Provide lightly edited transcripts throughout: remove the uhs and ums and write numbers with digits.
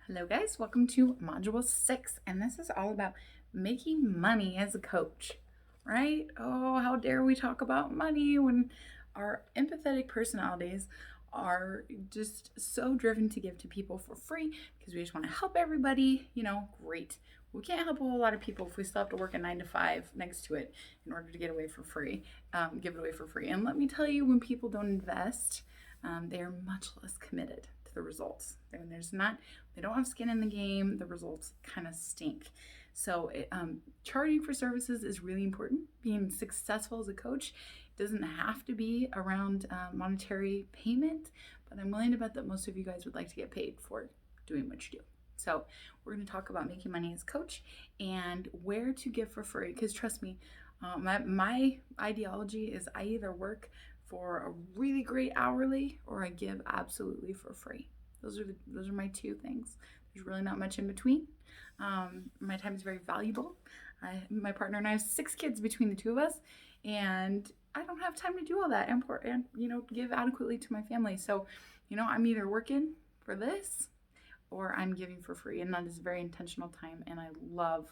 Hello guys, welcome to Module 6, and this is all about making money as a coach, right? Oh, how dare we talk about money when our empathetic personalities are just so driven to give to people for free because we just want to help everybody, great. We can't help a whole lot of people if we still have to work a 9 to 5 next to it in order to get away for free, give it away for free. And let me tell you, when people don't invest, they are much less committed to the results. They don't have skin in the game. The results kind of stink. So, charging for services is really important. Being successful as a coach doesn't have to be around monetary payment, but I'm willing to bet that most of you guys would like to get paid for doing what you do. So, we're going to talk about making money as a coach and where to give for free. Because trust me, my ideology is I either work for a really great hourly or I give absolutely for free. Those are my two things. There's really not much in between. My time is very valuable. My partner and I have 6 kids between the two of us, and I don't have time to do all that and give adequately to my family. So, I'm either working for this or I'm giving for free, and that is very intentional time, and I love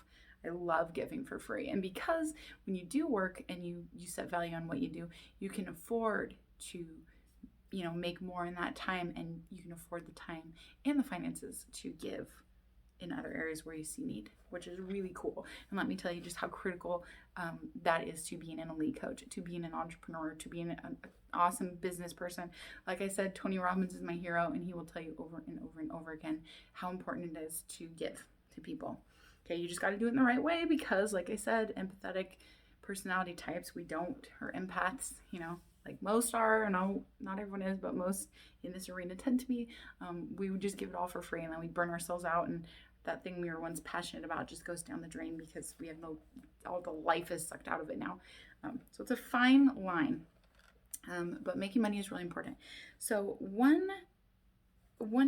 giving for free. And because when you do work and you set value on what you do, you can afford to make more in that time, and you can afford the time and the finances to give in other areas where you see need, which is really cool. And let me tell you just how critical that is to being an elite coach, to being an entrepreneur, to being an awesome business person. Like I said, Tony Robbins is my hero, and he will tell you over and over and over again how important it is to give to people. Okay, you just got to do it in the right way because, like I said, empathetic personality types, we don't, or empaths, like most are, and not everyone is, but most in this arena tend to be. We would just give it all for free, and then we burn ourselves out, and that thing we were once passionate about just goes down the drain because we have all the life is sucked out of it now. So it's a fine line, but making money is really important. So one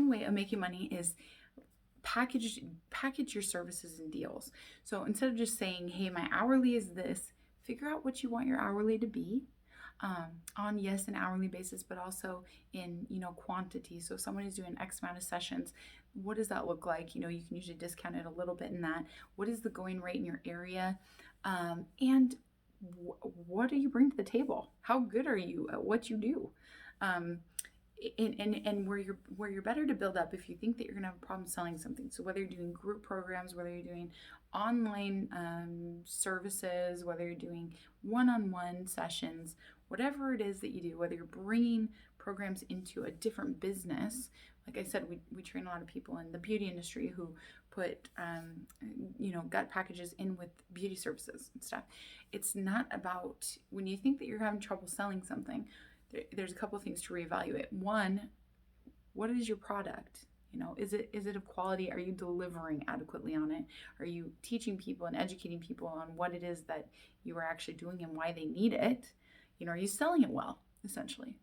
way of making money is package your services and deals. So instead of just saying, hey, my hourly is this, figure out what you want your hourly to be, on an hourly basis, but also in quantity. So if someone is doing X amount of sessions, what does that look like? You can usually discount it a little bit in that. What is the going rate in your area? And what do you bring to the table? How good are you at what you do? And where you're better to build up if you think that you're going to have a problem selling something. So whether you're doing group programs, whether you're doing online services, whether you're doing one-on-one sessions, whatever it is that you do, whether you're bringing programs into a different business. Like I said, we train a lot of people in the beauty industry who put gut packages in with beauty services and stuff. It's not about, when you think that you're having trouble selling something, there's a couple of things to reevaluate. One, what is your product? Is it of quality? Are you delivering adequately on it? Are you teaching people and educating people on what it is that you are actually doing and why they need it? Are you selling it well, essentially?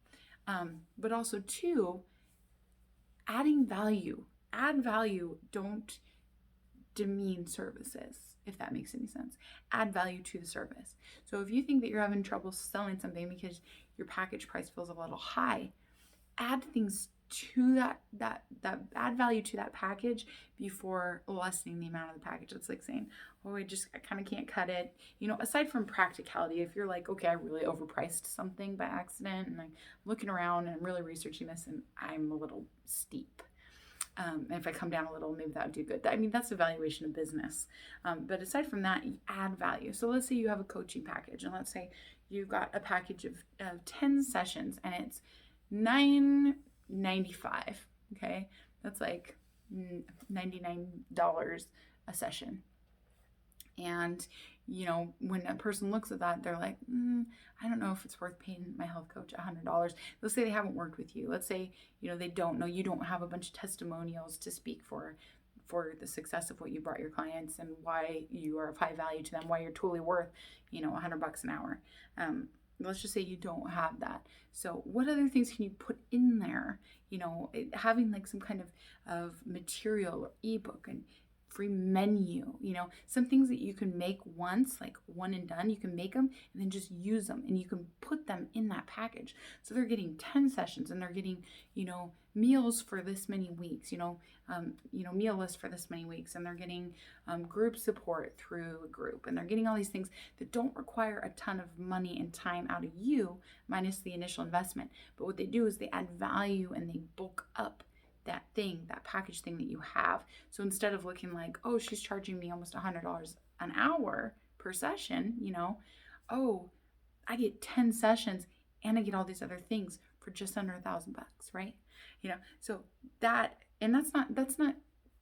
But also, two, adding value. Add value. Don't demean services, if that makes any sense. Add value to the service. So if you think that you're having trouble selling something because your package price feels a little high, add things to that add value to that package before lessening the amount of the package. It's like saying, oh, I kind of can't cut it. Aside from practicality, if you're like, okay, I really overpriced something by accident, and I'm looking around and I'm really researching this and I'm a little steep, and if I come down a little, maybe that would do good. That's evaluation of business. But aside from that, you add value. So let's say you have a coaching package, and let's say you've got a package of 10 sessions, and it's $9.95. Okay, that's like $99 a session. And when a person looks at that, they're like, I don't know if it's worth paying my health coach $100. Let's say they haven't worked with you. Let's say they don't know, you don't have a bunch of testimonials to speak for the success of what you brought your clients and why you are of high value to them, why you're totally worth $100 an hour. Let's just say you don't have that. So what other things can you put in there? Having like some kind of material or ebook and free menu, some things that you can make once, like one and done. You can make them and then just use them, and you can put them in that package. So they're getting 10 sessions, and they're getting, meals for this many weeks, meal list for this many weeks, and they're getting group support through a group, and they're getting all these things that don't require a ton of money and time out of you, minus the initial investment. But what they do is they add value and they bulk up that package thing that you have. So instead of looking like, oh, she's charging me almost $100 an hour per session, oh, I get 10 sessions and I get all these other things for just under $1,000, right? So that's not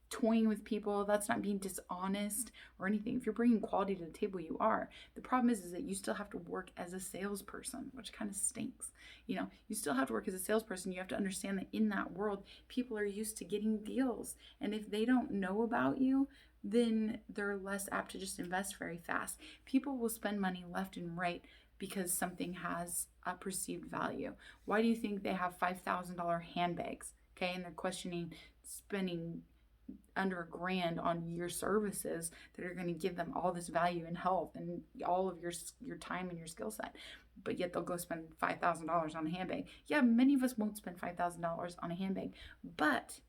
toying with people. That's not being dishonest or anything. If you're bringing quality to the table, you are. The problem is that you still have to work as a salesperson, which kind of stinks. You still have to work as a salesperson. You have to understand that in that world, people are used to getting deals. And if they don't know about you, then they're less apt to just invest very fast. People will spend money left and right because something has a perceived value. Why do you think they have $5,000 handbags? Okay, and they're questioning spending under $1,000 on your services that are going to give them all this value and health and all of your time and your skill set, but yet they'll go spend $5,000 on a handbag. Yeah, many of us won't spend $5,000 on a handbag, but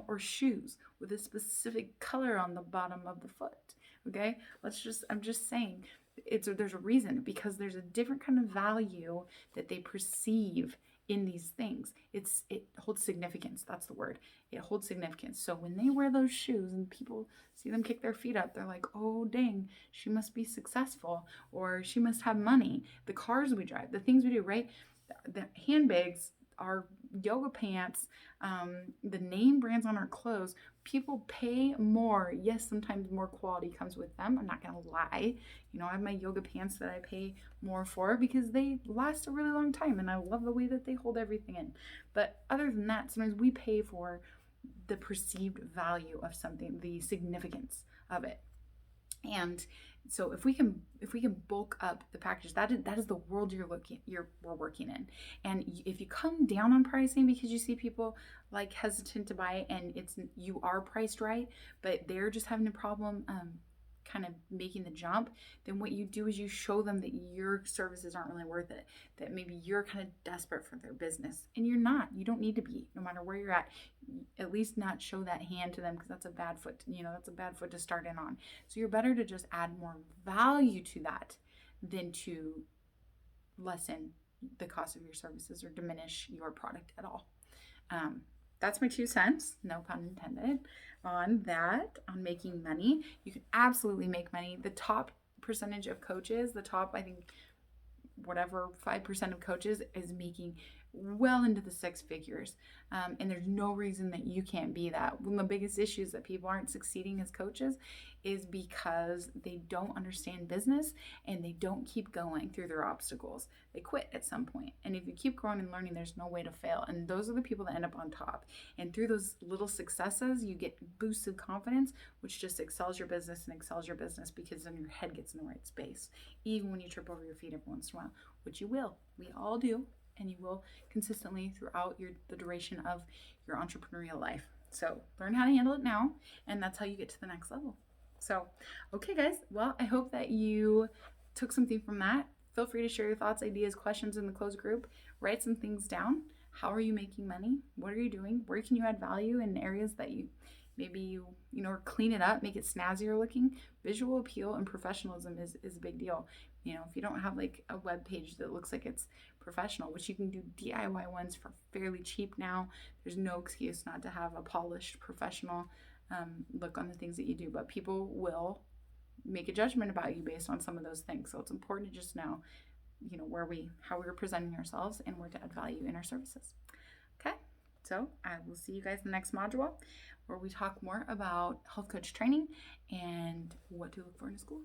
or shoes with a specific color on the bottom of the foot. Okay, I'm just saying there's a reason, because there's a different kind of value that they perceive in these things. It holds significance. That's the word. It holds significance. So when they wear those shoes and people see them kick their feet up, they're like, oh, dang, she must be successful, or she must have money. The cars we drive, the things we do, right? The handbags, our yoga pants, the name brands on our clothes, people pay more. Yes, sometimes more quality comes with them. I'm not going to lie. I have my yoga pants that I pay more for because they last a really long time, and I love the way that they hold everything in. But other than that, sometimes we pay for the perceived value of something, the significance of it. And so if we can bulk up the package, that is the world we're working in. And if you come down on pricing because you see people like hesitant to buy, and you are priced right, but they're just having a problem kind of making the jump, then what you do is you show them that your services aren't really worth it, that maybe you're kind of desperate for their business, and you're not. You don't need to be, no matter where you're at least not show that hand to them, because that's a bad foot, that's a bad foot to start in on. So you're better to just add more value to that than to lessen the cost of your services or diminish your product at all. That's my 2 cents, no pun intended, on that, on making money. You can absolutely make money. The top percentage of coaches, I think, 5% of coaches is making well into the 6 figures. And there's no reason that you can't be that. One of the biggest issues that people aren't succeeding as coaches is because they don't understand business and they don't keep going through their obstacles. They quit at some point. And if you keep growing and learning, there's no way to fail. And those are the people that end up on top. And through those little successes, you get boosted confidence, which just excels your business because then your head gets in the right space. Even when you trip over your feet every once in a while, which you will. We all do. And you will consistently throughout the duration of your entrepreneurial life. So learn how to handle it now, and that's how you get to the next level. So, okay, guys. Well, I hope that you took something from that. Feel free to share your thoughts, ideas, questions in the closed group. Write some things down. How are you making money? What are you doing? Where can you add value in areas that or clean it up, make it snazzier looking? Visual appeal and professionalism is a big deal. If you don't have like a web page that looks like it's professional, which you can do DIY ones for fairly cheap now, there's no excuse not to have a polished professional look on the things that you do. But people will make a judgment about you based on some of those things. So it's important to just know, how we're presenting ourselves and where to add value in our services. Okay. So I will see you guys in the next module, where we talk more about health coach training and what to look for in a school.